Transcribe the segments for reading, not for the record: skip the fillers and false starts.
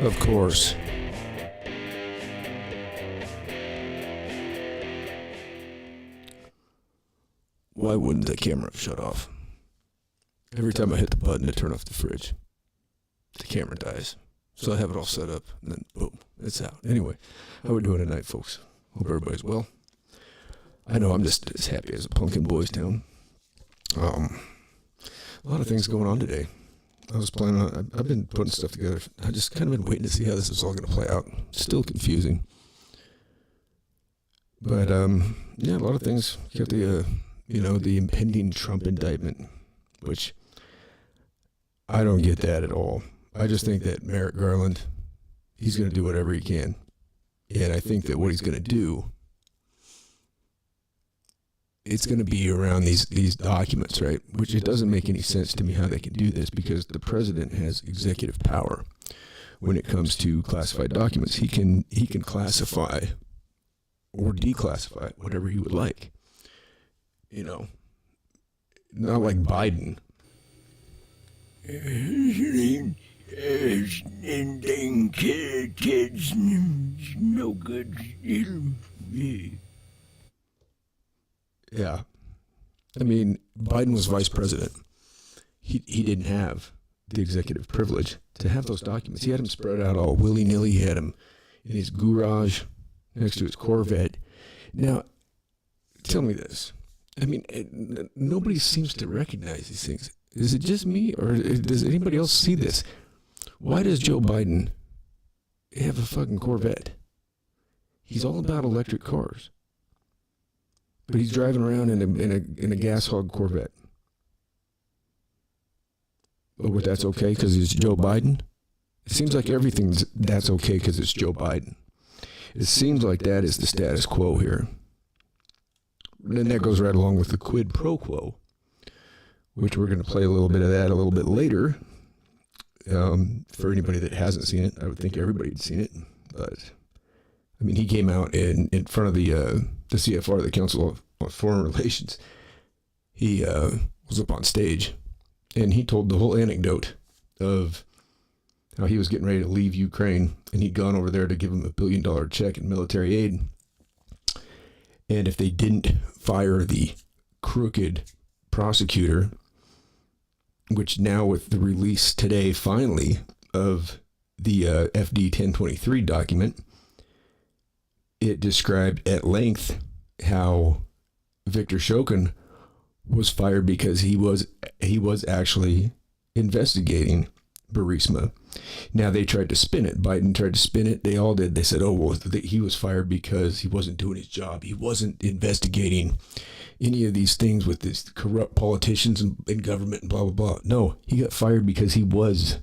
Of course. Why wouldn't the camera shut off? Every time I hit the button to turn off the fridge, the camera dies. So I have it all set up, and then boom, it's out. Anyway, how we doing tonight, folks? Hope everybody's well. I know I'm just as happy as a pumpkin boys town. A lot of things going on today. I was planning on, I've been putting stuff together. I just kind of been waiting to see how this is all going to play out. Still confusing. But, yeah, a lot of things. You got the impending Trump indictment, which I don't get that at all. I just think that Merrick Garland, he's going to do whatever he can. And I think that what he's going to do, it's going to be around these documents, right? Which it doesn't make any sense to me how they can do this, because the president has executive power when it comes to classified documents. He can classify or declassify whatever he would like. You know, not like Biden. And then kids, no good. Yeah. I mean, Biden was vice president. He didn't have the executive privilege to have those documents. He had them spread out all willy-nilly. He had them in his garage next to his Corvette. Now, tell me this. I mean, nobody seems to recognize these things. Is it just me, or does anybody else see this? Why does Joe Biden have a fucking Corvette? He's all about electric cars, but he's driving around in a gas hog Corvette. Oh, but that's okay because it's Joe Biden? It seems like that's okay because it's Joe Biden. It seems like that is the status quo here. And that goes right along with the quid pro quo, which we're going to play a little bit of that a little bit later. For anybody that hasn't seen it, I would think everybody had seen it. But, I mean, he came out in front of the CFR, the Council of Foreign Relations. He was up on stage, and he told the whole anecdote of how he was getting ready to leave Ukraine, and he'd gone over there to give him $1 billion check in military aid. And if they didn't fire the crooked prosecutor, which now with the release today, finally, of the FD 1023 document, it described at length how Victor Shokin was fired because he was actually investigating Burisma. Now they tried to spin it. Biden tried to spin it. They all did. They said, oh, well, he was fired because he wasn't doing his job. He wasn't investigating any of these things with these corrupt politicians and government and blah, blah, blah. No, he got fired because he was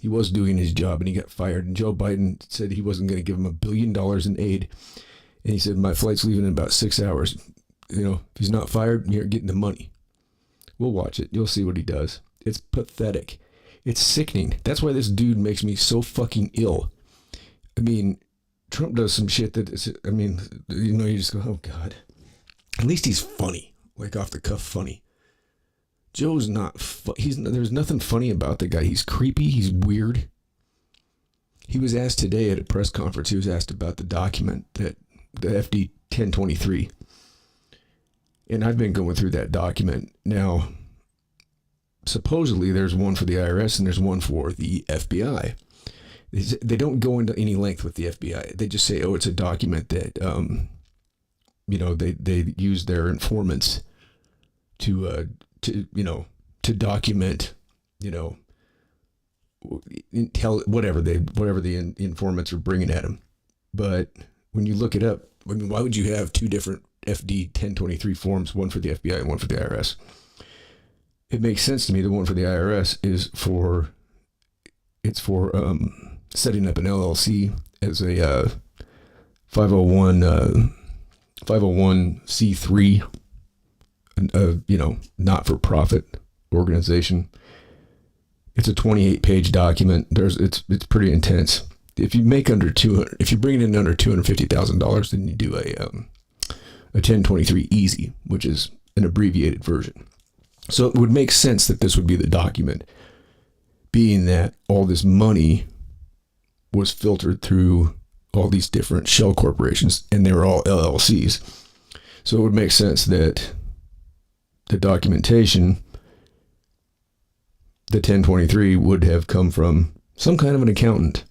doing his job, and he got fired. And Joe Biden said he wasn't going to give him $1 billion in aid. And he said, my flight's leaving in about 6 hours. You know, if he's not fired, you're getting the money. We'll watch it. You'll see what he does. It's pathetic. It's sickening. That's why this dude makes me so fucking ill. I mean, Trump does some shit that is, I mean, you know, you just go, oh God. At least he's funny, like off the cuff funny. Joe's not, there's nothing funny about the guy. He's creepy. He's weird. He was asked today at a press conference, he was asked about the document, that the FD 1023. And I've been going through that document. Now, supposedly there's one for the IRS and there's one for the FBI. They don't go into any length with the FBI. They just say, oh, it's a document that, you know, they use their informants to document, you know, tell whatever the informants are bringing at them. But when you look it up, I mean, why would you have two different FD 1023 forms, one for the FBI and one for the IRS? It makes sense to me. The one for the IRS is for setting up an LLC as a 501c3, you know, not-for-profit organization. It's a 28-page document. It's pretty intense. If you make if you bring it in under $250,000, then you do a 1023 easy, which is an abbreviated version. So it would make sense that this would be the document, being that all this money was filtered through all these different shell corporations, and they were all LLCs. So it would make sense that the documentation, the 1023, would have come from some kind of an accountant.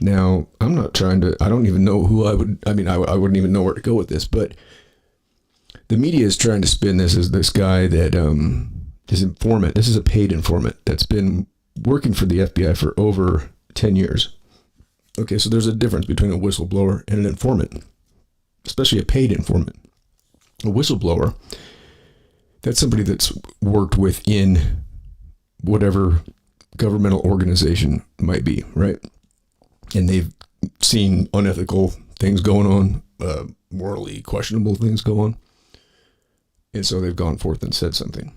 Now, I'm not trying to, I don't even know who I wouldn't even know where to go with this, but the media is trying to spin this as this guy that is informant. This is a paid informant that's been working for the FBI for over 10 years. Okay, so there's a difference between a whistleblower and an informant, especially a paid informant. A whistleblower, that's somebody that's worked within whatever governmental organization might be, right? And they've seen unethical things going on, morally questionable things go on. And so they've gone forth and said something.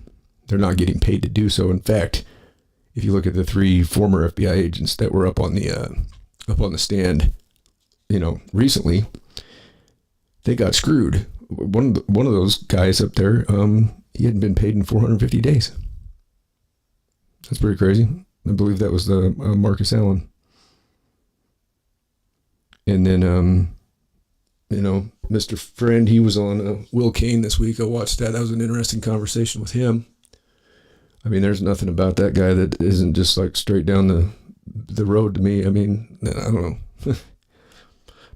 They're not getting paid to do so. In fact, if you look at the 3 former FBI agents that were up on the stand, recently, they got screwed. One of those guys up there, he hadn't been paid in 450 days. That's pretty crazy. I believe that was the Marcus Allen. And then, Mr. Friend, he was on Will Kane this week. I watched that. That was an interesting conversation with him. I mean, there's nothing about that guy that isn't just like straight down the road to me. I mean, I don't know.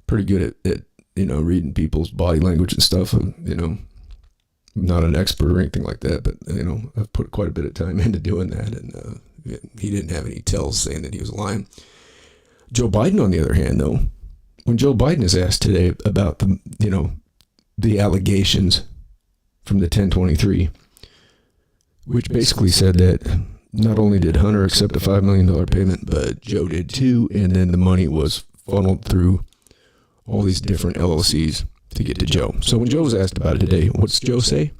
Pretty good at reading people's body language and stuff. I'm not an expert or anything like that, but, I've put quite a bit of time into doing that. And he didn't have any tells saying that he was lying. Joe Biden, on the other hand, though, when Joe Biden is asked today about the allegations from the 1023, which basically said that not only did Hunter accept a $5 million payment, but Joe did too, and then the money was funneled through all these different LLCs to get to Joe. So when Joe was asked about it today, what's Joe say?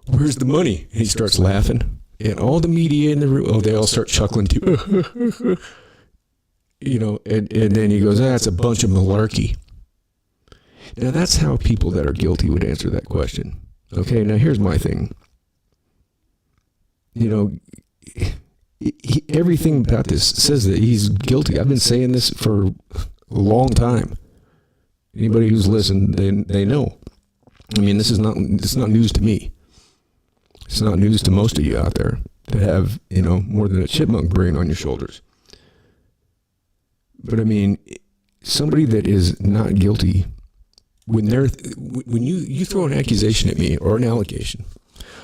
Where's the money? And he starts laughing, and all the media in the room, they all start chuckling too. And then he goes, it's a bunch of malarkey. Now, that's how people that are guilty would answer that question. Okay, now here's my thing. Everything about this says that he's guilty. I've been saying this for a long time. Anybody who's listened, they know. I mean, it's not news to me. It's not news to most of you out there that have, more than a chipmunk brain on your shoulders. But I mean, somebody that is not guilty, when you throw an accusation at me or an allegation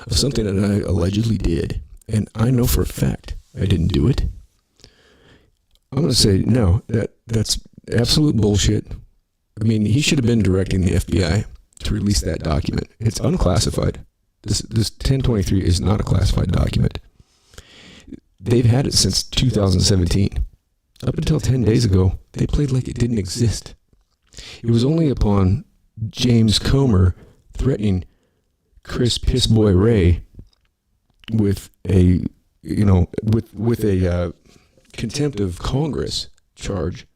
of something that I allegedly did, and I know for a fact I didn't do it, I'm going to say, no, that's absolute bullshit. I mean, he should have been directing the FBI to release that document. It's unclassified. This 1023 is not a classified document. They've had it since 2017. Up until 10 days ago, they played like it didn't exist. It was only upon James Comer threatening Chris Pissboy Ray with a contempt of Congress charge,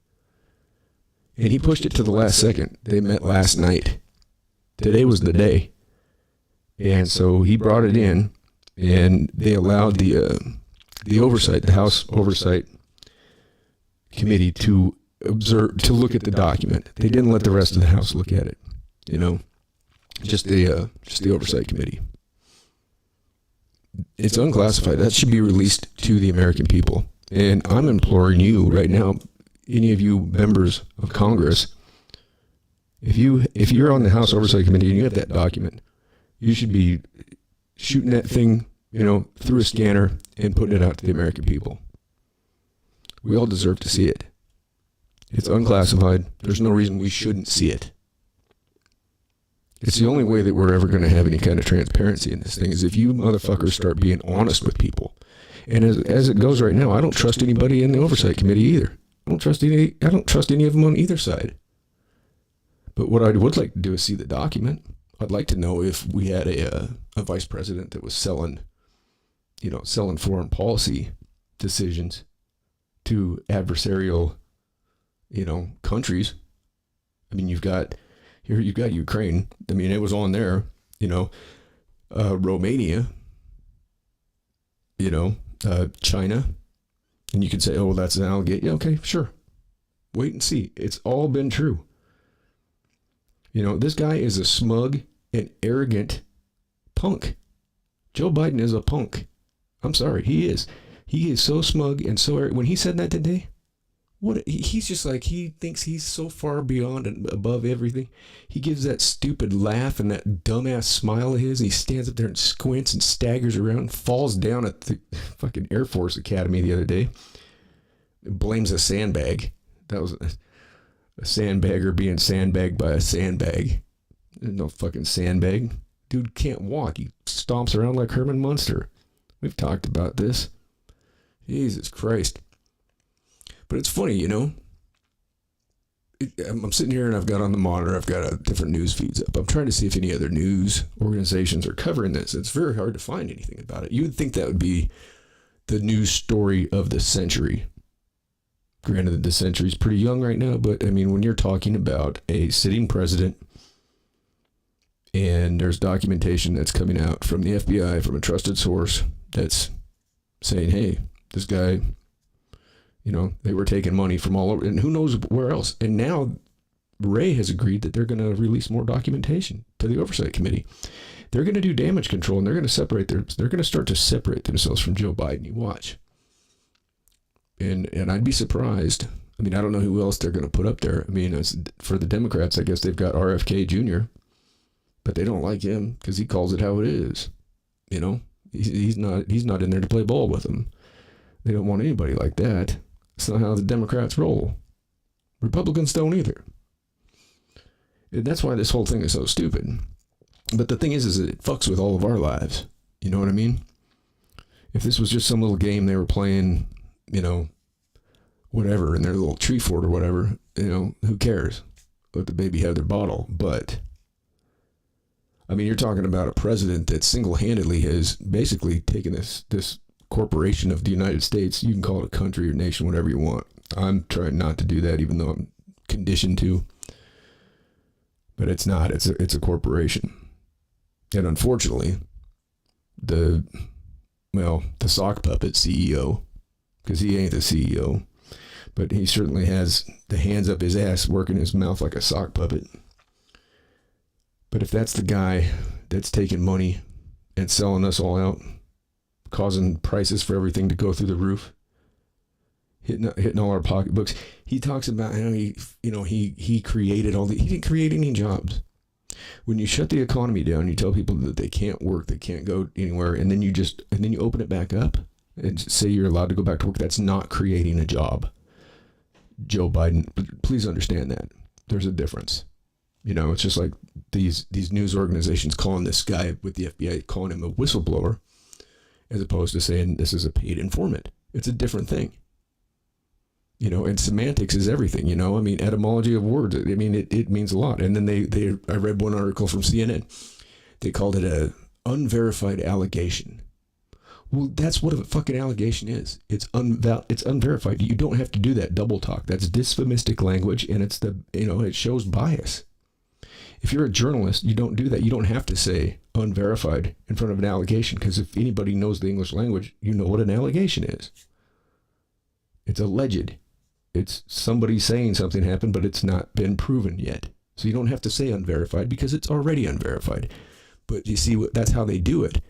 and he pushed it to the last second. They met last night. Today was the day. And so he brought it in, and they allowed the House Oversight Committee to look at the document. They didn't let the rest of the House look at it, just the Oversight Committee. It's unclassified. That should be released to the American people. And I'm imploring you right now, any of you members of Congress, if you're on the House Oversight Committee and you have that document, you should be shooting that thing, through a scanner and putting it out to the American people. We all deserve to see it. It's unclassified. There's no reason we shouldn't see it. It's the only way that we're ever going to have any kind of transparency in this thing is if you motherfuckers start being honest with people. And as it goes right now, I don't trust anybody in the Oversight Committee either. I don't trust any of them on either side. But what I would like to do is see the document. I'd like to know if we had a vice president that was selling foreign policy decisions to adversarial, countries. I mean, you've got Ukraine. I mean, it was on there, Romania, China. And you could say, oh, well, that's an allegation. Yeah, okay, sure. Wait and see. It's all been true. You know, this guy is a smug and arrogant punk. Joe Biden is a punk. I'm sorry, he is. He is so smug and so arrogant. When he said that today, he's just like, he thinks he's so far beyond and above everything. He gives that stupid laugh and that dumbass smile of his. He stands up there and squints and staggers around and falls down at the fucking Air Force Academy the other day. Blames a sandbag. That was a sandbagger being sandbagged by a sandbag. There's no fucking sandbag. Dude can't walk. He stomps around like Herman Munster. We've talked about this. Jesus Christ. But it's funny, you know. I'm sitting here and I've got on the monitor, I've got different news feeds up. I'm trying to see if any other news organizations are covering this. It's very hard to find anything about it. You would think that would be the news story of the century. Granted, the century's pretty young right now, but I mean, when you're talking about a sitting president and there's documentation that's coming out from the FBI, from a trusted source, that's saying, hey, this guy, you know, they were taking money from all over, and who knows where else. And now Ray has agreed that they're going to release more documentation to the Oversight Committee. They're going to do damage control, and they're going to start to separate themselves from Joe Biden. You watch. And I'd be surprised. I mean, I don't know who else they're going to put up there. I mean, for the Democrats, I guess they've got RFK Jr., but they don't like him because he calls it how it is. You know, he's not in there to play ball with them. They don't want anybody like that. That's not how the Democrats roll. Republicans don't either. And that's why this whole thing is so stupid. But the thing is that it fucks with all of our lives. You know what I mean? If this was just some little game they were playing, you know, whatever, in their little tree fort or whatever, you know, who cares? Let the baby have their bottle. But, I mean, you're talking about a president that single-handedly has basically taken this corporation of the United States. You can call it a country or nation, whatever you want. I'm trying not to do that, even though I'm conditioned to. But it's not. It's a corporation. And unfortunately, the sock puppet CEO, because he ain't the CEO, but he certainly has the hands up his ass working his mouth like a sock puppet. But if that's the guy that's taking money and selling us all out, causing prices for everything to go through the roof, hitting all our pocketbooks, he talks about how he created all the, he didn't create any jobs. When you shut the economy down, you tell people that they can't work, they can't go anywhere, and then you open it back up and say you're allowed to go back to work. That's not creating a job. Joe Biden, please understand that. There's a difference. You know, it's just like these news organizations calling this guy with the FBI, calling him a whistleblower, as opposed to saying this is a paid informant. It's a different thing. You know, and semantics is everything, you know. I mean, etymology of words, I mean, it means a lot. And then I read one article from CNN. They called it a unverified allegation. Well, that's what a fucking allegation is. It's unverified. You don't have to do that double talk. That's dysphomistic language, and it shows bias. If you're a journalist, you don't do that. You don't have to say unverified in front of an allegation, because if anybody knows the English language, you know what an allegation is. It's alleged. It's somebody saying something happened, but it's not been proven yet. So you don't have to say unverified because it's already unverified. But you see, that's how they do it.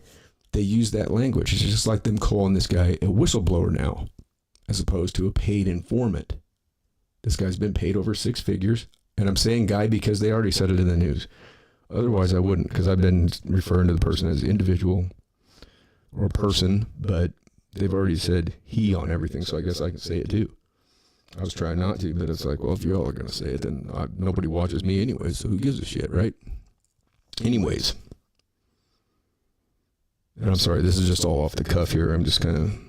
They use that language. It's just like them calling this guy a whistleblower now, as opposed to a paid informant. This guy's been paid over six figures. And I'm saying guy because they already said it in the news. Otherwise, I wouldn't, because I've been referring to the person as individual or person, but they've already said he on everything, so I guess I can say it too. I was trying not to, but it's like, well, if you all are going to say it, then nobody watches me anyways, so who gives a shit, right? Anyways. And I'm sorry, this is just all off the cuff here. I'm just kind of...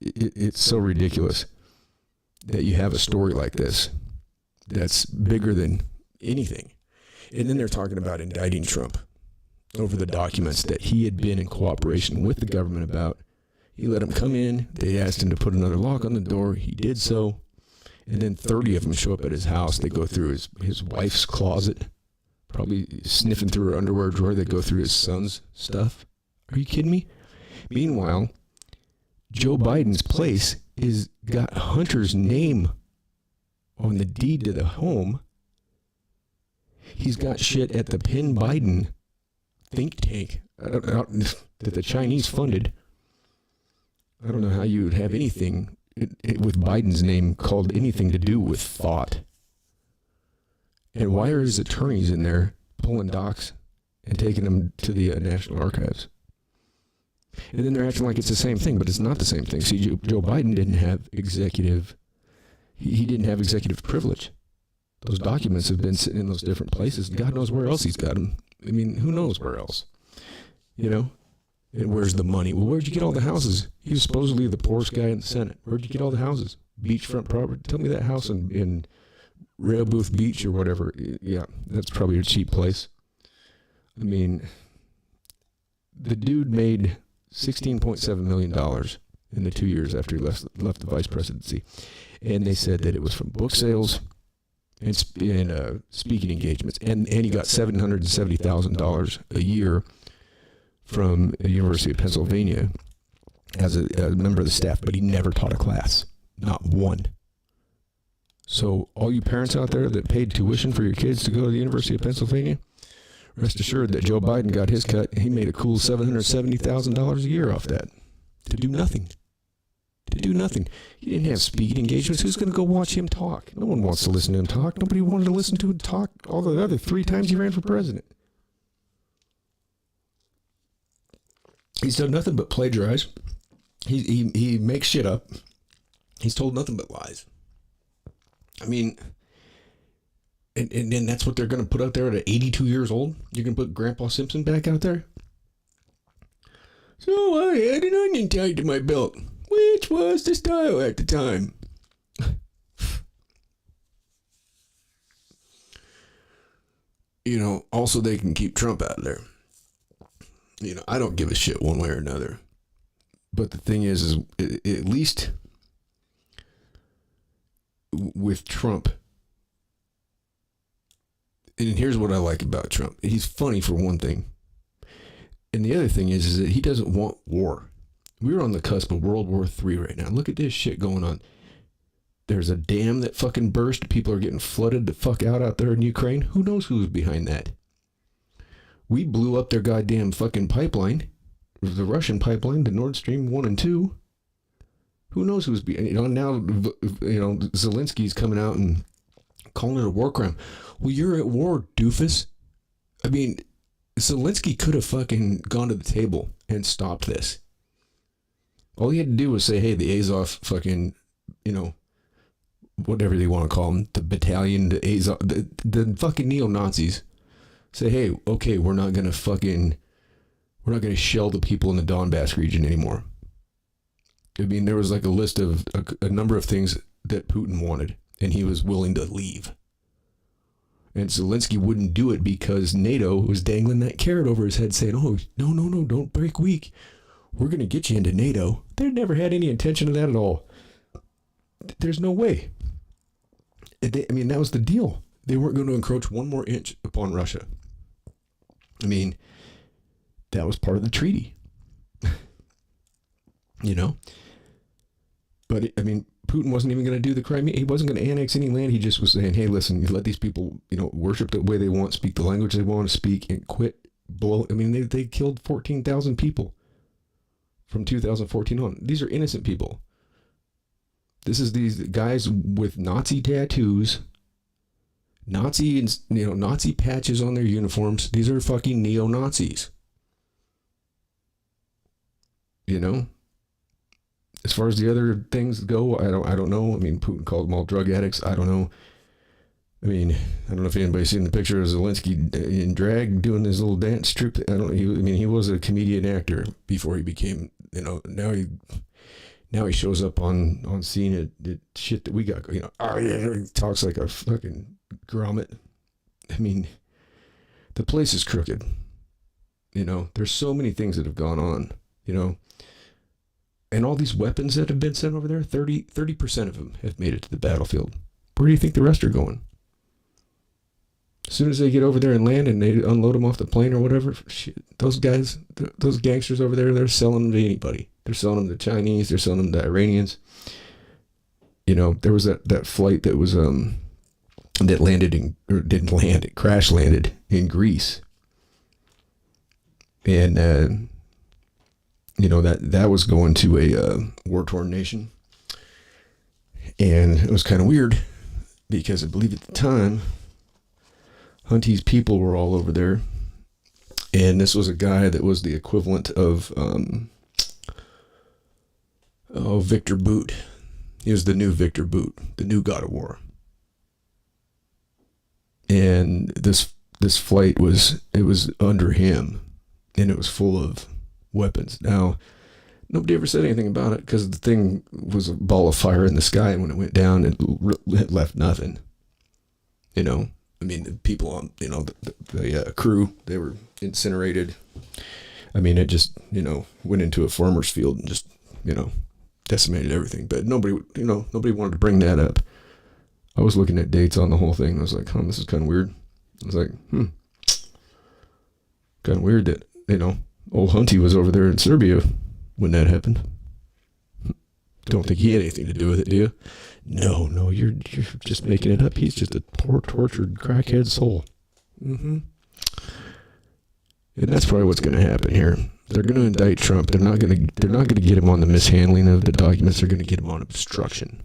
It's so ridiculous that you have a story like this that's bigger than anything. And then they're talking about indicting Trump over the documents that he had been in cooperation with the government about. He let him come in. They asked him to put another lock on the door. He did so. And then 30 of them show up at his house. They go through his wife's closet, probably sniffing through her underwear drawer. They go through his son's stuff. Are you kidding me? Meanwhile, Joe Biden's place is got Hunter's name on the deed to the home, he's got shit at the Penn Biden think tank that the Chinese funded. I don't know how you would have anything with Biden's name called anything to do with thought. And why are his attorneys in there pulling docs and taking them to the National Archives? And then they're acting like it's the same thing, but it's not the same thing. See, Joe Biden didn't have executive, he didn't have executive privilege. Those documents have been sitting in those different places. God knows where else he's got them. I mean, who knows where else? You know? And where's the money? Well, where'd you get all the houses? He was supposedly the poorest guy in the Senate. Where'd you get all the houses? Beachfront property? Tell me that house in Rehoboth Beach or whatever. Yeah, that's probably a cheap place. I mean, the dude made $16.7 million in the 2 years after he left the vice presidency. And they said that it was from book sales and speaking engagements. And he got $770,000 a year from the University of Pennsylvania as a member of the staff, but he never taught a class. Not one. So all you parents out there that paid tuition for your kids to go to the University of Pennsylvania, rest assured that Joe Biden got his cut. He made a cool $770,000 a year off that. To do nothing. To do nothing. He didn't have speaking engagements. Who's going to go watch him talk? No one wants to listen to him talk. Nobody wanted to listen to him talk all the other 3 times he ran for president. He's done nothing but plagiarize. He makes shit up. He's told nothing but lies. I mean, and then that's what they're going to put out there at 82 years old? You're going to put Grandpa Simpson back out there? So I had an onion tied to my belt, which was the style at the time. You know, also they can keep Trump out of there. You know, I don't give a shit one way or another. But the thing is at least with Trump, and here's what I like about Trump. He's funny for one thing. And the other thing is that he doesn't want war. We're on the cusp of World War III right now. Look at this shit going on. There's a dam that fucking burst. People are getting flooded the fuck out there in Ukraine. Who knows who's behind that? We blew up their goddamn fucking pipeline. The Russian pipeline, the Nord Stream 1 and 2. Who knows who's behind it? You know, now, you know, Zelensky's coming out and calling it a war crime. Well, you're at war, doofus. I mean, Zelensky could have fucking gone to the table and stopped this. All he had to do was say, hey, the Azov fucking, you know, whatever they want to call them, the battalion, the Azov, the fucking neo-Nazis, say, hey, okay, we're not going to shell the people in the Donbass region anymore. I mean, there was like a list of a number of things that Putin wanted, and he was willing to leave. And Zelensky wouldn't do it because NATO was dangling that carrot over his head saying, oh, no, don't break weak. We're going to get you into NATO. They never had any intention of that at all. There's no way. I mean, that was the deal. They weren't going to encroach one more inch upon Russia. I mean, that was part of the treaty. You know? But, I mean, Putin wasn't even going to do the Crimea. He wasn't going to annex any land. He just was saying, hey, listen, you let these people, you know, worship the way they want, speak the language they want to speak, and quit. I mean, they killed 14,000 people from 2014 on. These are innocent people. This is these guys with Nazi tattoos, Nazi patches on their uniforms. These are fucking neo-Nazis. You know? As far as the other things go, I don't know. I mean, Putin called them all drug addicts. I don't know. I mean, I don't know if anybody's seen the picture of Zelensky in drag doing his little dance troupe. He was a comedian actor before he became, you know, now he shows up on scene at shit that we got, you know, he talks like a fucking grommet. I mean, the place is crooked. You know, there's so many things that have gone on, you know. And all these weapons that have been sent over there, 30% of them have made it to the battlefield. Where do you think the rest are going? As soon as they get over there and land and they unload them off the plane or whatever, shit, those guys, those gangsters over there, they're selling them to anybody. They're selling them to Chinese, they're selling them to Iranians. There was that flight that was that didn't land, it crash landed in Greece. And that was going to a war-torn nation. And it was kind of weird because I believe at the time Hunty's people were all over there. And this was a guy that was the equivalent of Victor Boot. He was the new Victor Boot, the new God of War. And this flight was under him, and it was full of weapons. Now, nobody ever said anything about it because the thing was a ball of fire in the sky, and when it went down, it left nothing. The people on, the crew, they were incinerated. It just, went into a farmer's field and just, decimated everything. But nobody wanted to bring that up. I was looking at dates on the whole thing. I was like, this is kind of weird. I was like, kind of weird that, old Hunty was over there in Serbia when that happened. Don't think he had anything to do with it, do you? No, you're just making it up. He's just a poor, tortured, crackhead soul. Mm-hmm. And that's probably what's going to happen here. They're going to indict Trump. They're not going to get him on the mishandling of the documents. They're going to get him on obstruction.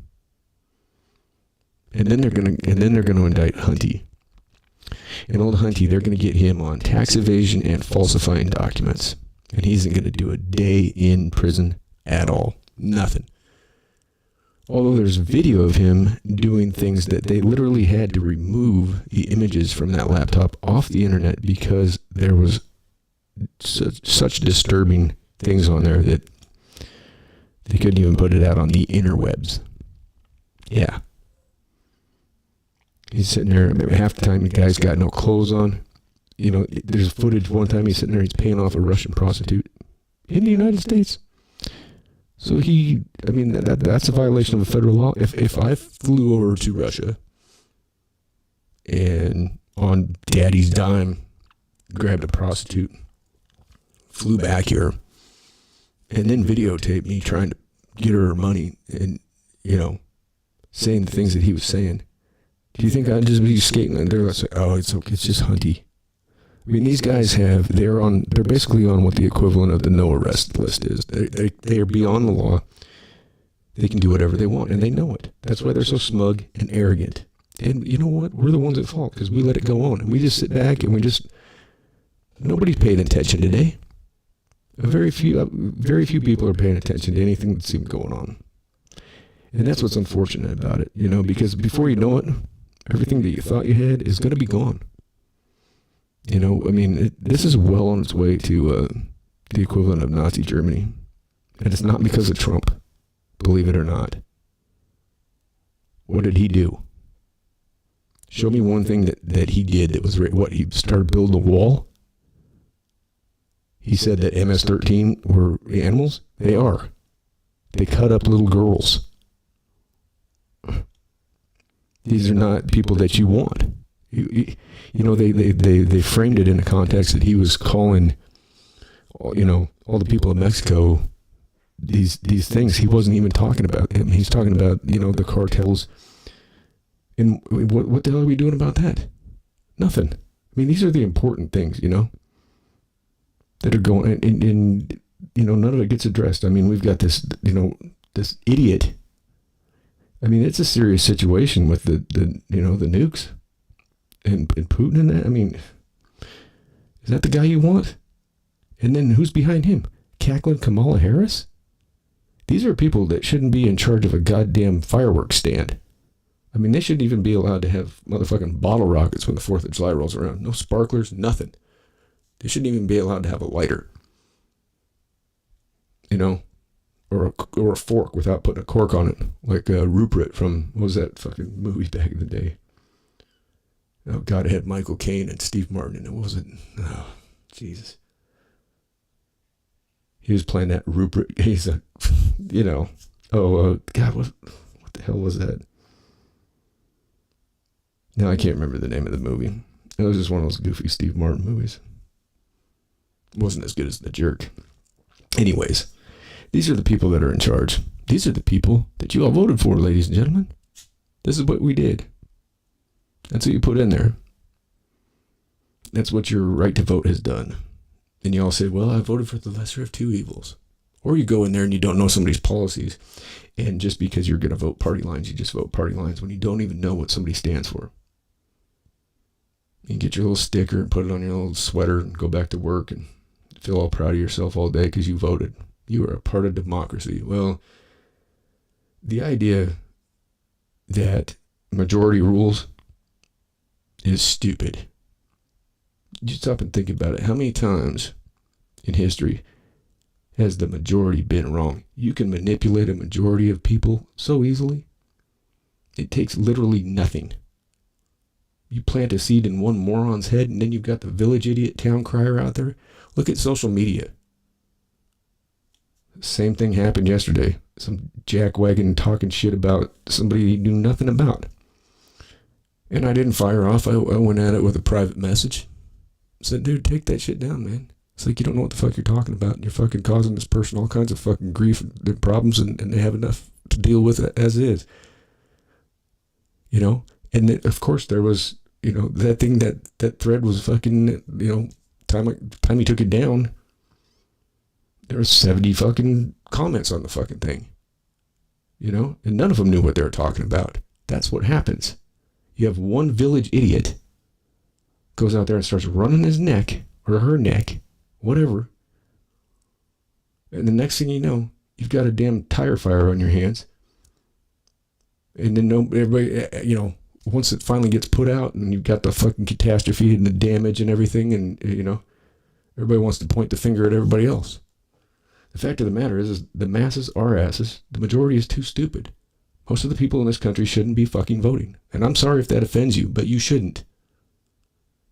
And then they're going to indict Hunty. And old Hunty, they're going to get him on tax evasion and falsifying documents. And he isn't going to do a day in prison at all. Nothing. Although there's video of him doing things that they literally had to remove the images from that laptop off the internet because there was such disturbing things on there that they couldn't even put it out on the interwebs. Yeah. He's sitting there, half the time the guy's got no clothes on. There's footage one time he's sitting there, he's paying off a Russian prostitute in the United States. So that's a violation of a federal law. If I flew over to Russia and on daddy's dime grabbed a prostitute, flew back here, and then videotaped me trying to get her money and, saying the things that he was saying, do you think I'd just be skating in there? I'd say, oh, it's okay, it's just Hunty. These guys they're basically on what the equivalent of the no arrest list is. They are beyond the law. They can do whatever they want, and they know it. That's why they're so smug and arrogant. And you know what? We're the ones at fault because we let it go on. And we just sit back and nobody's paying attention today. Very few people are paying attention to anything that's even going on. And that's what's unfortunate about it, because before you know it, everything that you thought you had is going to be gone. This is well on its way to the equivalent of Nazi Germany. And it's not because of Trump, believe it or not. What did he do? Show me one thing that he did that was he started building a wall? He said that MS-13 were animals? They are. They cut up little girls. These are not people that you want. They framed it in a context that he was calling, all the people of Mexico these things. He wasn't even talking about them. He's talking about, the cartels. And what the hell are we doing about that? Nothing. These are the important things, that are going, and none of it gets addressed. We've got this, this idiot. It's a serious situation with the nukes. And Putin and that, is that the guy you want? And then who's behind him? Cackling Kamala Harris? These are people that shouldn't be in charge of a goddamn fireworks stand. They shouldn't even be allowed to have motherfucking bottle rockets when the 4th of July rolls around. No sparklers, nothing. They shouldn't even be allowed to have a lighter. Or a fork without putting a cork on it. Like Rupert from, what was that fucking movie back in the day? Oh, God, it had Michael Caine and Steve Martin in it. What was it? Oh, Jesus. He was playing that Rupert. He's a, God, what the hell was that? No, I can't remember the name of the movie. It was just one of those goofy Steve Martin movies. It wasn't as good as The Jerk. Anyways, these are the people that are in charge. These are the people that you all voted for, ladies and gentlemen. This is what we did. That's what you put in there. That's what your right to vote has done. And you all say, well, I voted for the lesser of two evils. Or you go in there and you don't know somebody's policies. And just because you're going to vote party lines, you just vote party lines when you don't even know what somebody stands for. You get your little sticker and put it on your little sweater and go back to work and feel all proud of yourself all day because you voted. You are a part of democracy. Well, the idea that majority rules is stupid. You stop and think about it. How many times in history has the majority been wrong? You can manipulate a majority of people so easily. It takes literally nothing. You plant a seed in one moron's head and then you've got the village idiot town crier out there. Look at social media. Same thing happened yesterday. Some jackwagon talking shit about somebody he knew nothing about. And I didn't fire off. I went at it with a private message. Said, dude, take that shit down, man. It's like you don't know what the fuck you're talking about. You're fucking causing this person all kinds of fucking grief and problems, and they have enough to deal with it as is. You know? And then, of course, there was, you know, that thing, that thread was fucking, you know, time he took it down, there was 70 fucking comments on the fucking thing. You know? And none of them knew what they were talking about. That's what happens. You have one village idiot goes out there and starts running his neck or her neck, whatever. And the next thing you know, you've got a damn tire fire on your hands. And then everybody, you know, once it finally gets put out and you've got the fucking catastrophe and the damage and everything, and, you know, everybody wants to point the finger at everybody else. The fact of the matter is the masses are asses. The majority is too stupid. Most of the people in this country shouldn't be fucking voting. And I'm sorry if that offends you, but you shouldn't.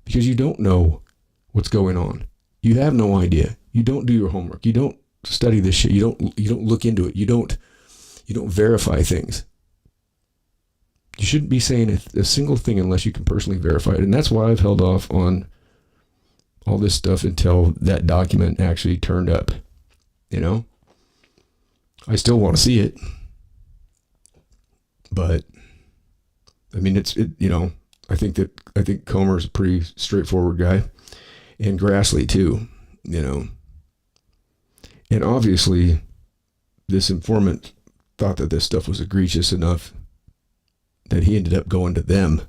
Because you don't know what's going on. You have no idea. You don't do your homework. You don't study this shit. You don't look into it. You don't verify things. You shouldn't be saying a single thing unless you can personally verify it. And that's why I've held off on all this stuff until that document actually turned up. You know? I still want to see it. But I mean, you know, I think Comer's a pretty straightforward guy, and Grassley too, you know. And obviously, this informant thought that this stuff was egregious enough that he ended up going to them.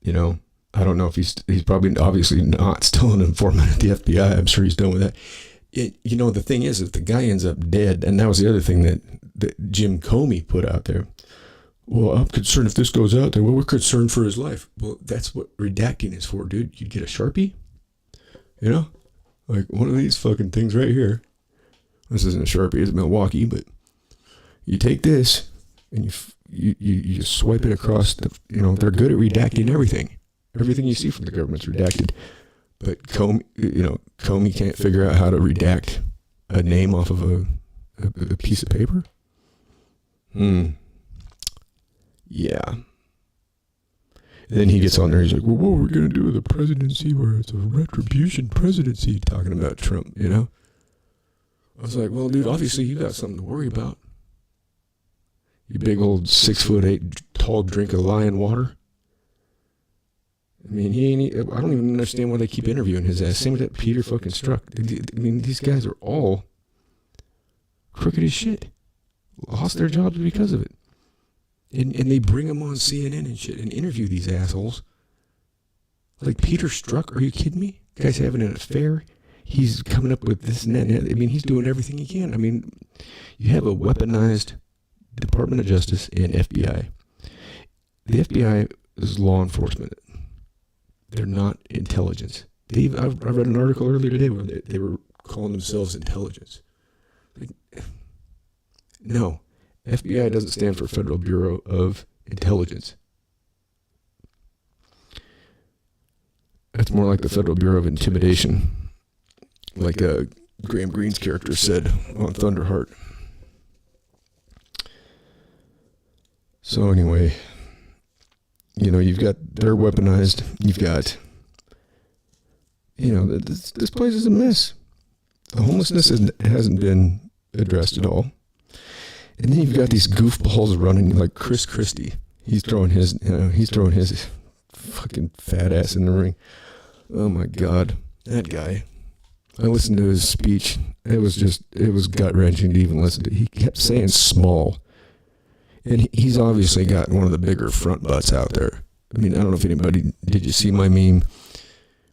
You know, I don't know if he's probably obviously not still an informant at the FBI. I'm sure he's done with that. You know, the thing is, if the guy ends up dead, and that was the other thing that Jim Comey put out there. Well, I'm concerned if this goes out there. Well, we're concerned for his life. Well, that's what redacting is for, dude. You'd get a Sharpie, you know, like one of these fucking things right here. This isn't a Sharpie, it's Milwaukee, but you take this and you swipe it across the, you know, they're good at redacting everything. Everything you see from the government's redacted. But Comey can't figure out how to redact a name off of a piece of paper. Yeah. And then he gets on there, he's like, well, what are we going to do with a presidency where it's a retribution presidency? Talking about Trump, you know? I was like, well, dude, obviously you got something to worry about. You big old 6'8" tall drink of lion water. I mean, I don't even understand why they keep interviewing his ass. Same with that Peter fucking Strzok. I mean, these guys are all crooked as shit. Lost their jobs because of it. And they bring them on CNN and shit and interview these assholes. Like Peter Strzok, are you kidding me? Guy's having an affair. He's coming up with this and that. I mean, he's doing everything he can. I mean, you have a weaponized Department of Justice and FBI. The FBI is law enforcement. They're not intelligence. I read an article earlier today where they were calling themselves intelligence. Like, no. FBI doesn't stand for Federal Bureau of Intelligence. That's more like the Federal Bureau of Intimidation, like Graham Greene's character said on Thunderheart. So anyway, you know, you've got, they're weaponized. You've got, you know, this place is a mess. The homelessness hasn't been addressed it all. And then you've got these goofballs running like Chris Christie. He's throwing his fucking fat ass in the ring. Oh my God, that guy. I listened to his speech. It was gut wrenching to even listen to. He kept saying small. And he's obviously got one of the bigger front butts out there. I mean, I don't know if anybody, did you see my meme?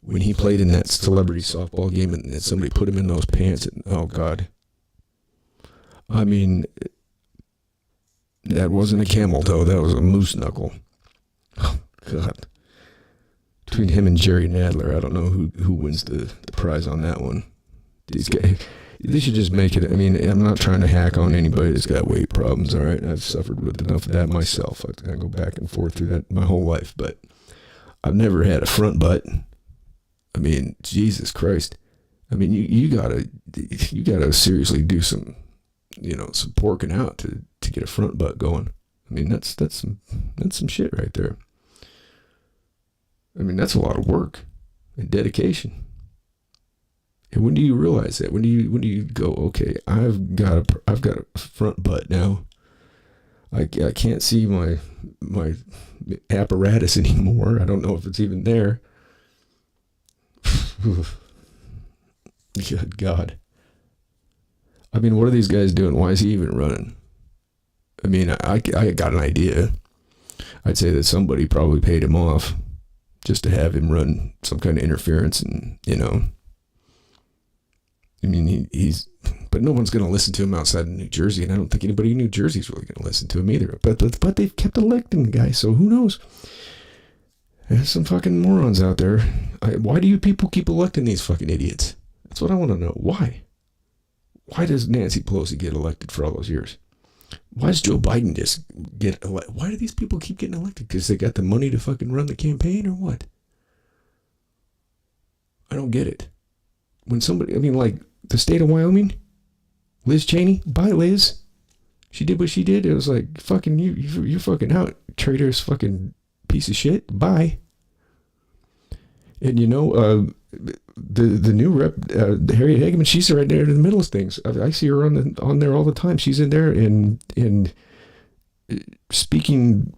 When he played in that celebrity softball game and somebody put him in those pants, and, oh God. I mean, that wasn't a camel toe, that was a moose knuckle. Oh God. Between him and Jerry Nadler, I don't know who wins the prize on that one. These guys, they should just make it. I mean, I'm not trying to hack on anybody that's got weight problems, all right? I've suffered with enough of that myself. I go back and forth through that my whole life, but I've never had a front butt. I mean, Jesus Christ. I mean, you gotta seriously do some porking out to get a front butt going. I mean, that's some shit right there. I mean, that's a lot of work and dedication. And when do you realize that? When do you go, okay, I've got a front butt now. I can't see my apparatus anymore. I don't know if it's even there. Good God. I mean, what are these guys doing? Why is he even running? I mean, I got an idea. I'd say that somebody probably paid him off just to have him run some kind of interference, and I mean, but no one's going to listen to him outside of New Jersey, and I don't think anybody in New Jersey is really going to listen to him either. But they've kept electing the guy, so who knows? There's some fucking morons out there. Why do you people keep electing these fucking idiots? That's what I want to know. Why? Why does Nancy Pelosi get elected for all those years? Why does Joe Biden just get elected? Why do these people keep getting elected? Because they got the money to fucking run the campaign or what? I don't get it. When somebody, I mean, like the state of Wyoming, Liz Cheney, bye Liz. She did what she did. It was like, fucking you're fucking out, traitorous fucking piece of shit. Bye. And the new rep, Harriet Hageman, she's right there in the middle of things. I see her on there all the time. She's in there and speaking,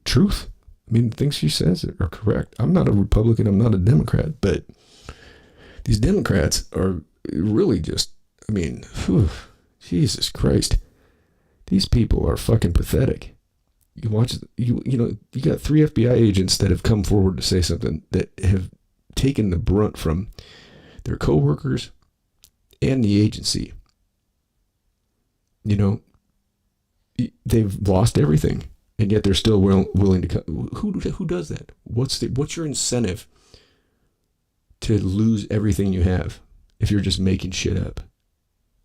truth. I mean, the things she says are correct. I'm not a Republican. I'm not a Democrat, but these Democrats are really just, I mean, Jesus Christ. These people are fucking pathetic. You watch, you got 3 FBI agents that have come forward to say something that have taken the brunt from their coworkers and the agency. They've lost everything, and yet they're still willing to come. Who does that? What's your incentive to lose everything you have if you're just making shit up?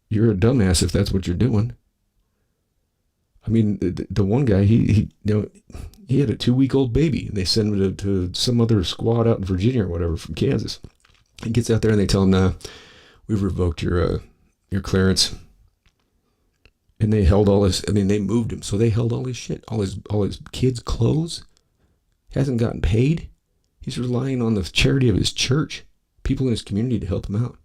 You're a dumbass if that's what you're doing. I mean, the one guy, he had a 2-week-old baby, and they send him to some other squad out in Virginia or whatever from Kansas. He gets out there and they tell him, "Nah, we've revoked your clearance." And they held all his. I mean, they moved him, so they held all his shit, all his kids' clothes. He hasn't gotten paid. He's relying on the charity of his church, people in his community to help him out.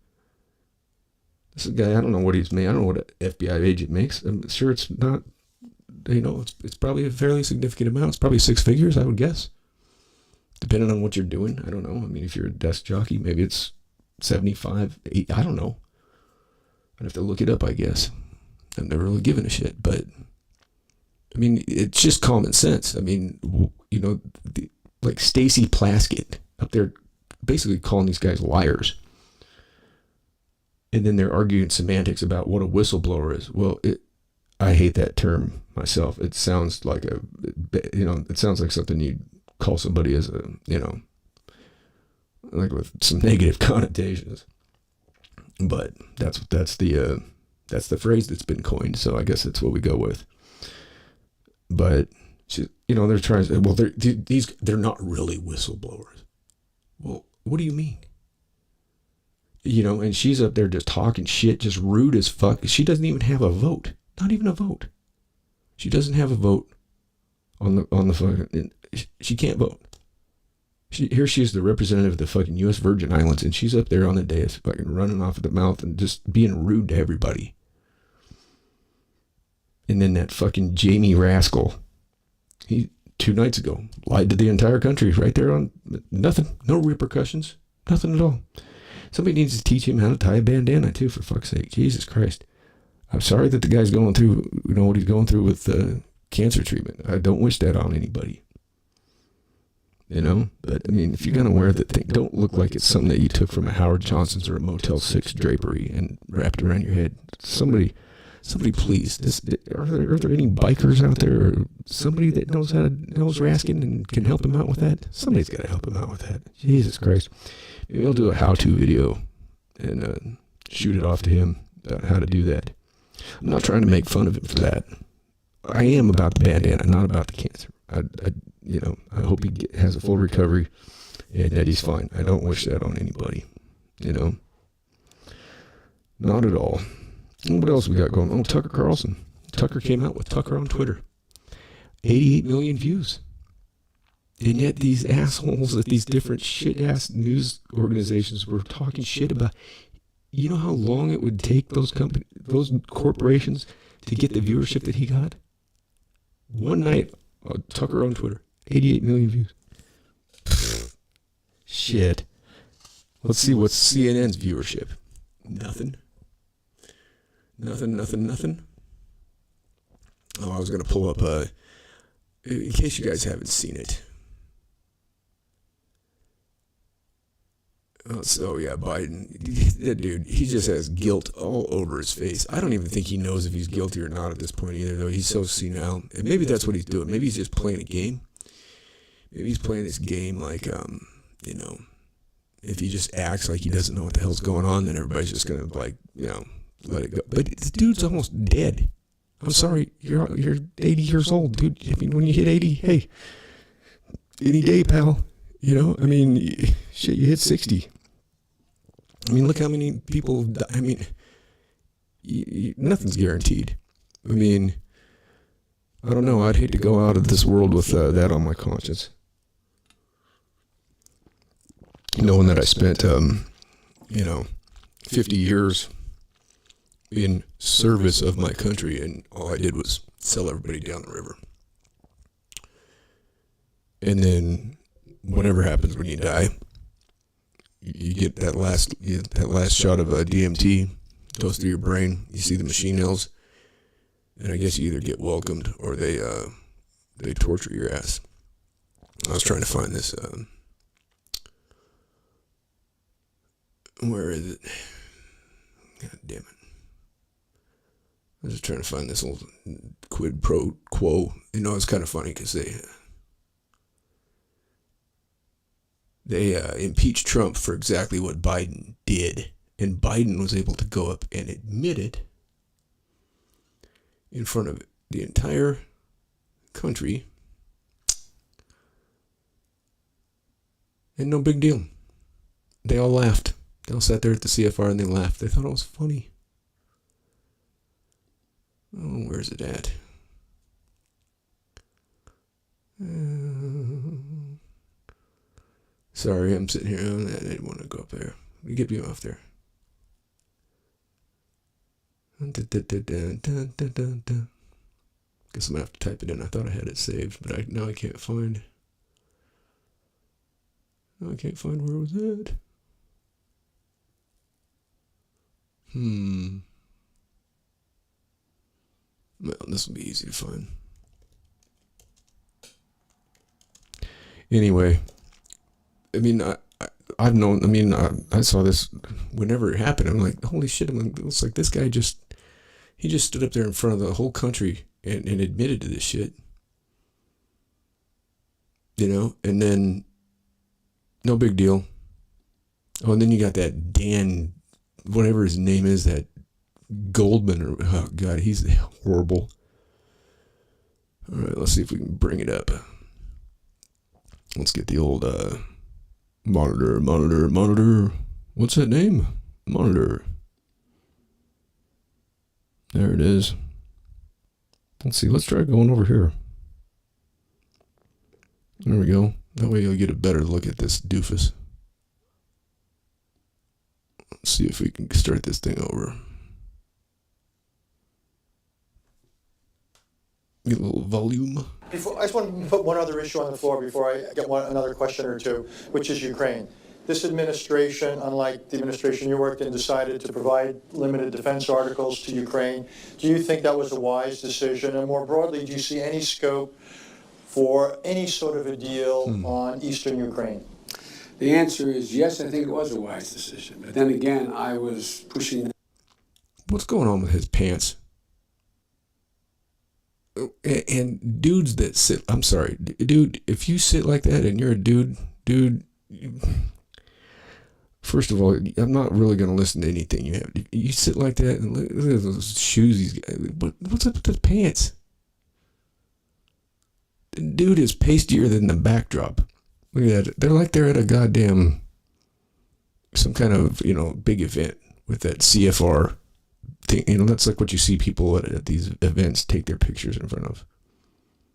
This is a guy, I don't know what he's made. I don't know what an FBI agent makes. I'm sure it's not. It's probably a fairly significant amount. It's probably 6 figures, I would guess. Depending on what you're doing. I don't know. I mean, if you're a desk jockey, maybe it's 75, 8, I don't know. I'd have to look it up, I guess. I've never really given a shit, but I mean, it's just common sense. I mean, like Stacy Plaskett up there basically calling these guys liars. And then they're arguing semantics about what a whistleblower is. Well, I hate that term myself. It sounds like it sounds like something you'd call somebody as a, like with some negative connotations. But that's the phrase that's been coined. So I guess that's what we go with. But they're trying to say, well, they're not really whistleblowers. Well, what do you mean? And she's up there just talking shit, just rude as fuck. She doesn't even have a vote. Not even a vote. She doesn't have a vote on the fucking. She can't vote. Here she is, the representative of the fucking U.S. Virgin Islands, and she's up there on the dais, fucking running off at the mouth and just being rude to everybody. And then that fucking Jamie Rascal, he 2 nights ago lied to the entire country right there on nothing, no repercussions, nothing at all. Somebody needs to teach him how to tie a bandana too, for fuck's sake. Jesus Christ. I'm sorry that the guy's going through, what he's going through with cancer treatment. I don't wish that on anybody. But I mean, if you're going to wear the thing, don't look like it's something that you took from a Howard Johnson's or a Motel 6 drapery and wrapped around your head. Somebody please. Are there any bikers out there, or somebody that knows Raskin and can help him out with that? Somebody's got to help him out with that. Jesus Christ. Maybe I'll do a how-to video and shoot it off to him about how to do that. I'm not trying to make fun of him for that. I am about the bandana, not about the cancer. I hope he has a full recovery and that he's fine. I don't wish that on anybody, Not at all. And what else we got going on? Oh, Tucker Carlson. Tucker came out with Tucker on Twitter. 88 million views. And yet these assholes at these different shit-ass news organizations were talking shit about, you know how long it would take those corporations to get the viewership that he got? One night, Tucker on Twitter, 88 million views. Shit. Let's see what's CNN's viewership. Nothing. Oh, I was going to pull up, in case you guys haven't seen it. Oh, so yeah, Biden, that dude, he just has guilt all over his face. I don't even think he knows if he's guilty or not at this point either, though. He's so senile. And maybe that's what he's doing. Maybe he's just playing a game. Maybe he's playing this game like, if he just acts like he doesn't know what the hell's going on, then everybody's just going to, let it go. But this dude's almost dead. I'm sorry, you're 80 years old, dude. I mean, when you hit 80, hey, any day, pal. Shit, you hit 60. I mean, look how many people die. I mean, nothing's guaranteed. I mean, I don't know. I'd hate to go out of this world with that on my conscience. Knowing that I spent, 50 years in service of my country, and all I did was sell everybody down the river. And then whatever happens when you die, you get that last shot of a DMT, goes through your brain, you see the machine nails, and I guess you either get welcomed or they torture your ass. I was trying to find this, where is it? God damn it. I was just trying to find this little quid pro quo. It's kind of funny because they impeached Trump for exactly what Biden did. And Biden was able to go up and admit it in front of the entire country. And no big deal. They all laughed. They all sat there at the CFR and they laughed. They thought it was funny. Oh, where's it at? Sorry, I'm sitting here. I didn't want to go up there. Get me off there. Guess I'm going to have to type it in. I thought I had it saved, but now I can't find. Now I can't find where it was at. Well, this will be easy to find. Anyway, I mean, I've known, I saw this whenever it happened. I'm like, holy shit, it's like this guy he just stood up there in front of the whole country and admitted to this shit. And then, no big deal. Oh, and then you got that Dan, whatever his name is, that Goldman, oh God, he's horrible. All right, let's see if we can bring it up. Let's get the old monitor. What's that name? Monitor. There it is. Let's see. Let's try going over here. There we go. That way you'll get a better look at this doofus. Let's see if we can start this thing over. A little volume. I just want to put one other issue on the floor before I get another question or two, which is Ukraine. This administration, unlike the administration you worked in, decided to provide limited defense articles to Ukraine. Do you think that was a wise decision? And more broadly, do you see any scope for any sort of a deal on eastern Ukraine? The answer is yes, I think it was a wise decision. But then again, I was pushing. What's going on with his pants? And dudes that sit, I'm sorry, dude, if you sit like that and you're a dude, first of all, I'm not really going to listen to anything you have. You sit like that and look at those shoes he's got. What's up with those pants? The dude is pastier than the backdrop. Look at that. They're like they're at a goddamn, some kind of, big event with that CFR thing. That's like what you see people at these events take their pictures in front of.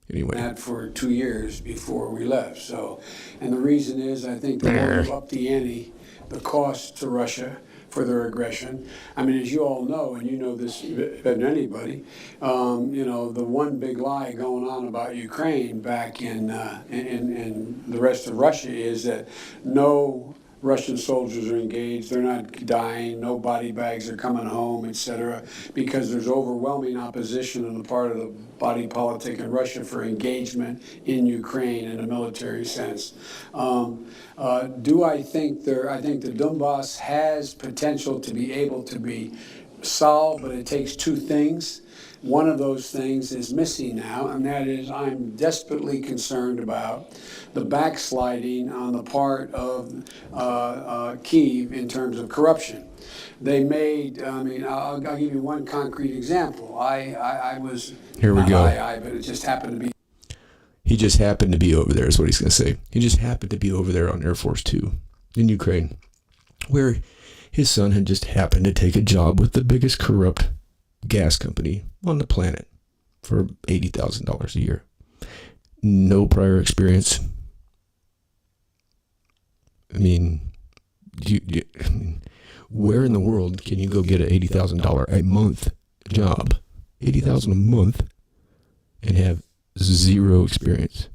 Anyway. That for 2 years before we left. So, and the reason is, I think the more you up the ante, the cost to Russia for their aggression. I mean, as you all know, and you know this better than anybody, the one big lie going on about Ukraine back in the rest of Russia is that no Russian soldiers are engaged, they're not dying, no body bags are coming home, etc., because there's overwhelming opposition on the part of the body politic in Russia for engagement in Ukraine in a military sense. Do I think I think the Donbass has potential to be able to be solved, but it takes two things. One of those things is missing now, and that is I'm desperately concerned about the backsliding on the part of Kyiv in terms of corruption. They made, I'll give you one concrete example. I was, here we go. But it just happened to be. He just happened to be over there is what he's going to say. He just happened to be over there on Air Force 2 in Ukraine, where his son had just happened to take a job with the biggest corrupt gas company on the planet for $80,000 a year. No prior experience. I mean, where in the world can you go get an $80,000 a month job, $80,000 a month, and have zero experience?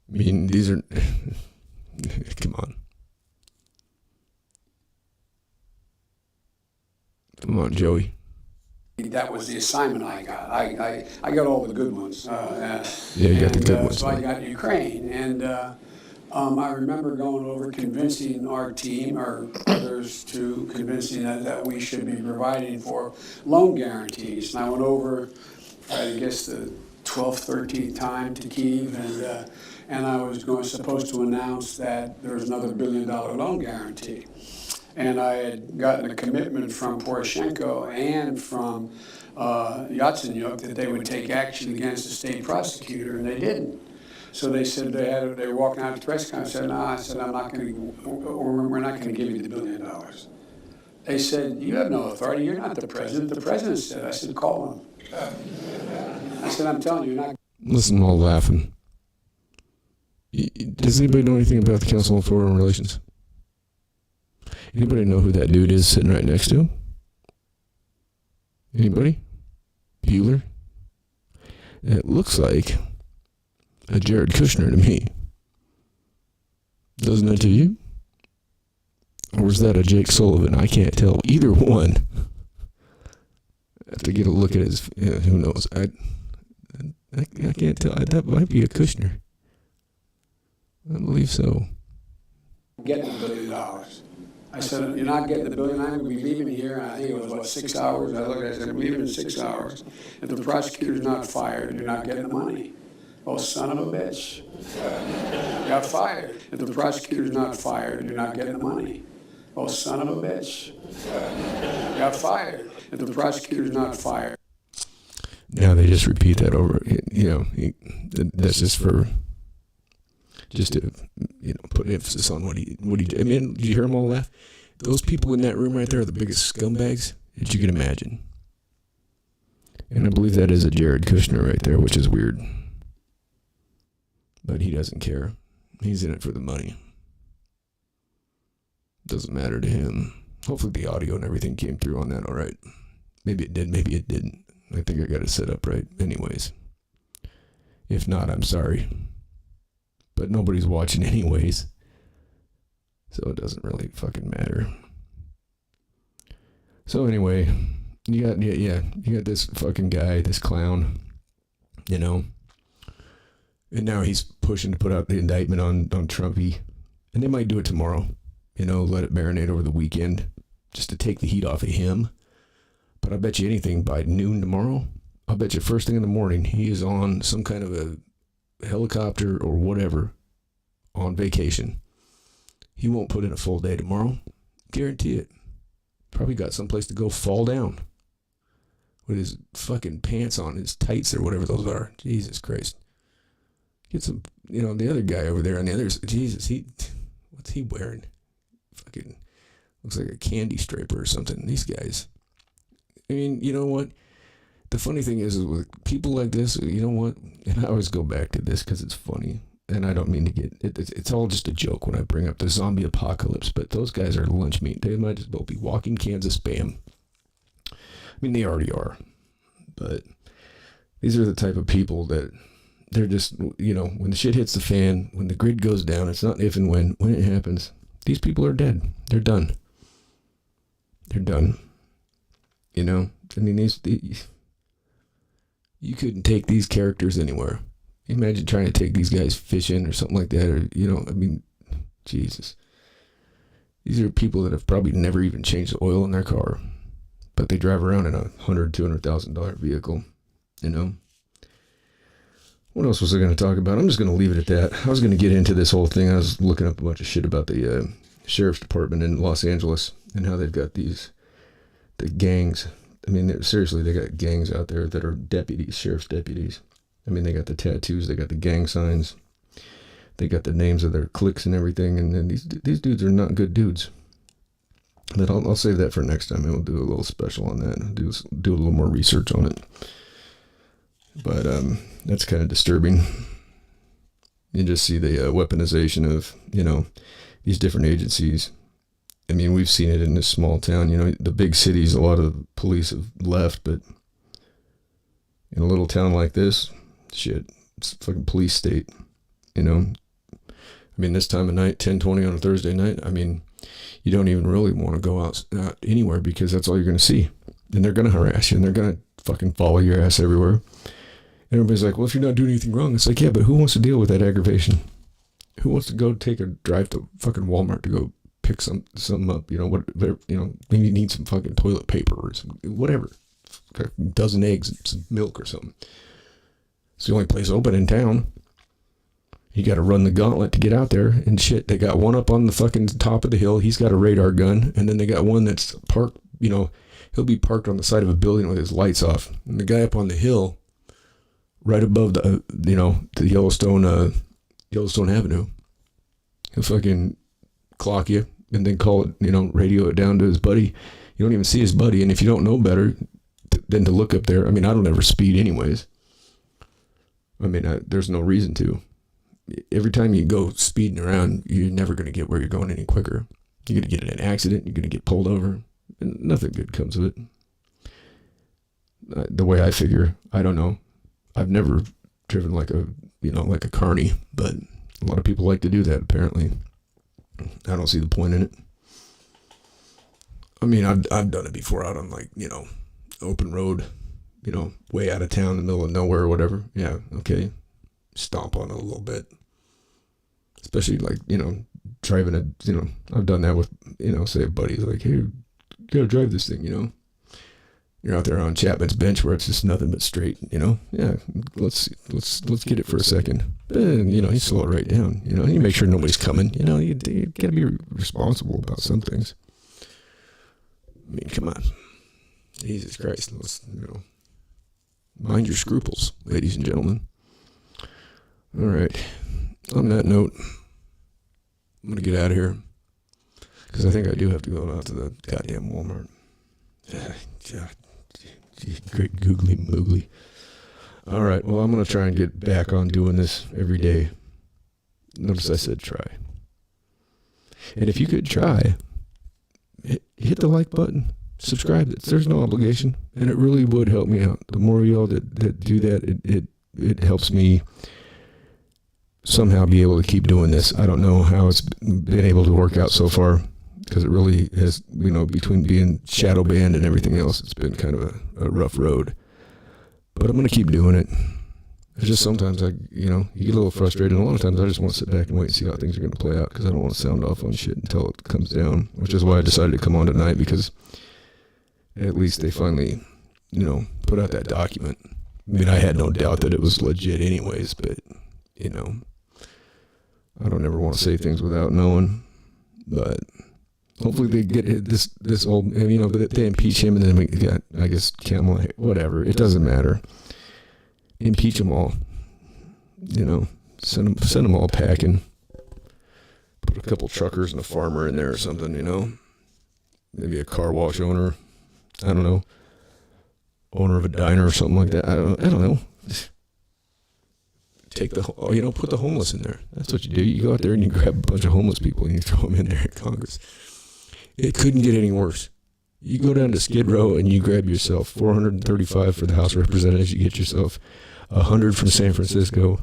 I mean, these are, come on. Come on, Joey. That was the assignment I got. I got all the good ones. Yeah, you got the good ones. So I got Ukraine, and I remember going over convincing our team or others to convincing that we should be providing for loan guarantees. And I went over, I guess, the 12th, 13th time to Kyiv, and I was supposed to announce that there was another $1 billion loan guarantee. And I had gotten a commitment from Poroshenko and from Yatsenyuk that they would take action against the state prosecutor, and they didn't. So they said they were walking out of the press conference. I said, no, I'm not going to. We're not going to give you the $1 billion. They said, you have no authority. You're not the president. The president said. I said, call him. I said, I'm telling you, you're not. Listen, I'm all laughing. Does anybody know anything about the Council on Foreign Relations? Anybody know who that dude is sitting right next to him? Anybody? Bueller? It looks like a Jared Kushner to me. Doesn't it to you? Or is that a Jake Sullivan? I can't tell. Either one. I have to get a look at his, who knows. I can't tell. That might be a Kushner. I believe so. Getting $1 billion. I said, you're not getting the $1 billion. I'm going to be leaving here. And I think it was, 6 hours. I looked at it, I said, I'm leaving in 6 hours. If the prosecutor's not fired, you're not getting the money. Oh, son of a bitch. Got fired. If the prosecutor's not fired, you're not getting the money. Oh, son of a bitch. Got fired. If the prosecutor's not fired. Now they just repeat that over. That's just for... just to, put emphasis on what he. I mean, did you hear them all laugh? Those people in that room right there are the biggest scumbags that you can imagine. And I believe that is a Jared Kushner right there, which is weird. But he doesn't care. He's in it for the money. Doesn't matter to him. Hopefully the audio and everything came through on that all right. Maybe it did, maybe it didn't. I think I got it set up right anyways. If not, I'm sorry. But nobody's watching anyways. So it doesn't really fucking matter. So anyway, you got this fucking guy, this clown, you know. And now he's pushing to put out the indictment on Trumpy. And they might do it tomorrow. You know, let it marinate over the weekend. Just to take the heat off of him. But I bet you anything, by noon tomorrow, I'll bet you first thing in the morning, he is on some kind of a helicopter or whatever on vacation. He won't put in a full day tomorrow. Guarantee it. Probably got someplace to go fall down with his fucking pants on, his tights or whatever those are. Jesus Christ. Get some, you know, the other guy over there on the other side. Jesus, what's he wearing? Fucking looks like a candy striper or something. These guys. I mean, you know what? The funny thing is with people like this, you know what? And I always go back to this because it's funny. And I don't mean to get... It's all just a joke when I bring up the zombie apocalypse. But those guys are lunch meat. They might as well be walking cans of Spam. I mean, they already are. But these are the type of people that... They're just, you know, when the shit hits the fan, when the grid goes down, it's not if and when it happens. These people are dead. They're done. They're done. You know, I mean, you couldn't take these characters anywhere. Imagine trying to take these guys fishing or something like that, or, you know, I mean, Jesus. These are people that have probably never even changed the oil in their car, but they drive around in a $200,000 vehicle, you know. What else was I going to talk about? I'm just going to leave it at that. I was going to get into this whole thing. I was looking up a bunch of shit about the sheriff's department in Los Angeles and how they've got the gangs. I mean, seriously, they got gangs out there that are deputies, sheriff's deputies. I mean, they got the tattoos, they got the gang signs, they got the names of their cliques and everything. And then these dudes are not good dudes. But I'll save that for next time, and we'll do a little special on that. Do a little more research on it. But that's kind of disturbing. You just see the weaponization of, you know, these different agencies. I mean, we've seen it in this small town. You know, the big cities, a lot of police have left, but in a little town like this, shit, it's a fucking police state, you know. I mean, this time of night, 10:20 on a Thursday night, I mean, you don't even really want to go out anywhere because that's all you're going to see. And they're going to harass you, and they're going to fucking follow your ass everywhere. And everybody's like, well, if you're not doing anything wrong, it's like, yeah, but who wants to deal with that aggravation? Who wants to go take a drive to fucking Walmart to go pick something up, you know, you know, maybe you need some fucking toilet paper or some, whatever, a dozen eggs and some milk or something. It's the only place open in town. You got to run the gauntlet to get out there and shit. They got one up on the fucking top of the hill. He's got a radar gun. And then they got one that's parked, you know, he'll be parked on the side of a building with his lights off. And the guy up on the hill, right above the, you know, the Yellowstone Avenue, he'll fucking clock you and then call it, you know, radio it down to his buddy. You don't even see his buddy. And if you don't know better than to look up there, I mean, I don't ever speed anyways. I mean, there's no reason to. Every time you go speeding around, you're never going to get where you're going any quicker. You're going to get in an accident. You're going to get pulled over. And nothing good comes of it. The way I figure, I don't know. I've never driven like a carny, but a lot of people like to do that, apparently. I don't see the point in it. I mean, I've done it before out on, like, you know, open road, you know, way out of town in the middle of nowhere or whatever. Yeah, okay. Stomp on it a little bit. Especially, like, you know, driving a, you know, I've done that with, you know, say a buddy's like, hey, you gotta drive this thing, you know. You're out there on Chapman's bench where it's just nothing but straight, you know. Yeah, let's get it for a second. And, you know, you slow it right down, you know. You make sure nobody's coming, you know. You gotta be responsible about some things. I mean, come on. Jesus Christ, let's, you know, mind your scruples, ladies and gentlemen. All right. On that note, I'm going to get out of here because I think I do have to go out to the goddamn Walmart. Great googly moogly. All right. Well, I'm going to try and get back on doing this every day. Notice I said try. And if you could try, hit the like button. subscribe. There's no obligation, and it really would help me out. The more of y'all that do that, it helps me somehow be able to keep doing this. I don't know how it's been able to work out so far, because it really has, between being shadow banned and everything else, it's been kind of a rough road. But I'm going to keep doing it. It's just sometimes you get a little frustrated, and a lot of times I just want to sit back and wait and see how things are going to play out, because I don't want to sound off on shit until it comes down, which is why I decided to come on tonight, because at least they finally, put out that document. I mean, I had no doubt that it was legit anyways, but, I don't ever want to say things without knowing. But hopefully they get this old, they impeach him, and then we got, I guess, Kamala, whatever. It doesn't matter. Impeach them all. Send them all packing. Put a couple truckers and a farmer in there or something, Maybe a car wash owner. I don't know. Owner of a diner or something like that. I don't know. Put the homeless in there. That's what you do. You go out there and you grab a bunch of homeless people and you throw them in there at Congress. It couldn't get any worse. You go down to Skid Row and you grab yourself 435 for the House of Representatives. You get yourself 100 from San Francisco.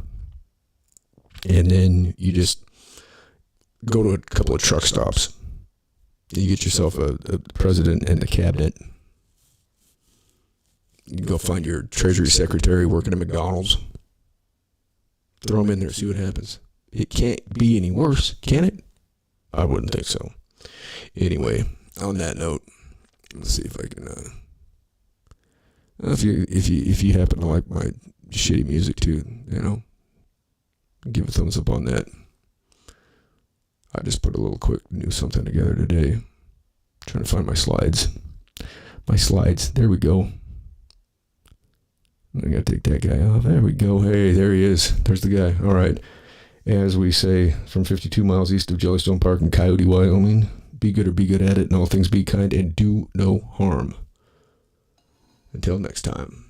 And then you just go to a couple of truck stops. You get yourself a president and a cabinet. You go find your Treasury Secretary working at McDonald's. Throw them in there, see what happens. It can't be any worse, can it? I wouldn't think so. Anyway, on that note, let's see if I can. If you happen to like my shitty music too, give a thumbs up on that. I just put a little quick new something together today. Trying to find my slides. There we go. I gotta take that guy off. There we go. Hey, there he is. There's the guy. All right. As we say, from 52 miles east of Jellystone Park in Coyote, Wyoming, be good or be good at it, and all things be kind and do no harm. Until next time.